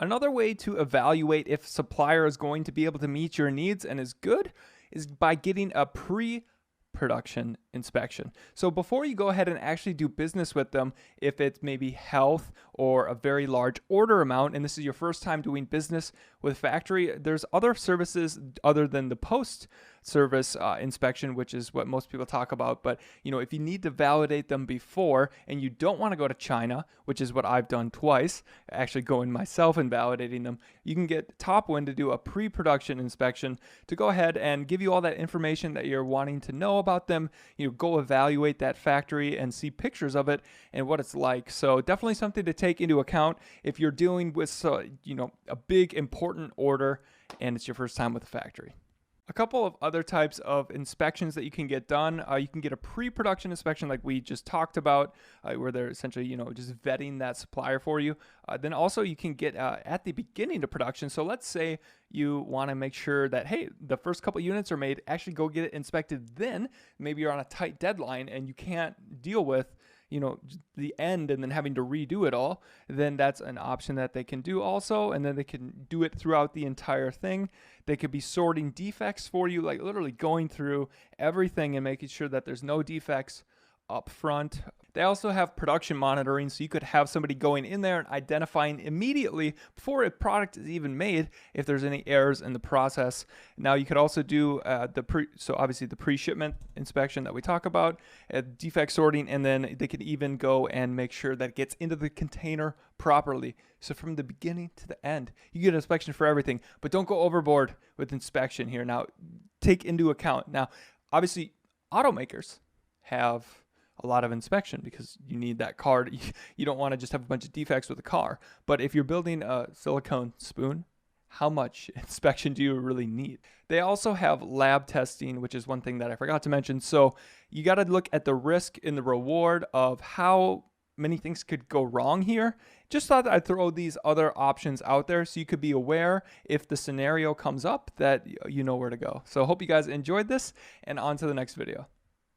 Another way to evaluate if supplier is going to be able to meet your needs and is good is by getting a pre-production inspection. So before you go ahead and actually do business with them, if it's maybe health or a very large order amount, and this is your first time doing business with factory, there's other services other than the post service inspection, which is what most people talk about. But if you need to validate them before and you don't want to go to China, which is what I've done twice, actually going myself and validating them, you can get Topwin to do a pre-production inspection to go ahead and give you all that information that you're wanting to know about them. Go evaluate that factory and see pictures of it and what it's like. So definitely something to take into account if you're dealing with a big important order and it's your first time with a factory. A couple of other types of inspections that you can get done. You can get a pre-production inspection like we just talked about, where they're essentially, just vetting that supplier for you. Then also you can get at the beginning of production. So let's say you want to make sure that, hey, the first couple units are made, actually go get it inspected then. Maybe you're on a tight deadline and you can't deal with the end and then having to redo it all, then that's an option that they can do also. And then they can do it throughout the entire thing. They could be sorting defects for you, like literally going through everything and making sure that there's no defects up front. They also have production monitoring, so you could have somebody going in there and identifying immediately before a product is even made if there's any errors in the process. Now you could also do so obviously the pre-shipment inspection that we talk about, defect sorting, and then they can even go and make sure that it gets into the container properly. So from the beginning to the end, you get an inspection for everything, but don't go overboard with inspection here. Now take into account, now obviously automakers have a lot of inspection because you need that card. You don't want to just have a bunch of defects with a car. But if you're building a silicone spoon, how much inspection do you really need? They also have lab testing, which is one thing that I forgot to mention. So you got to look at the risk and the reward of how many things could go wrong here. Just thought that I'd throw these other options out there so you could be aware if the scenario comes up that you know where to go. So hope you guys enjoyed this, and on to the next video.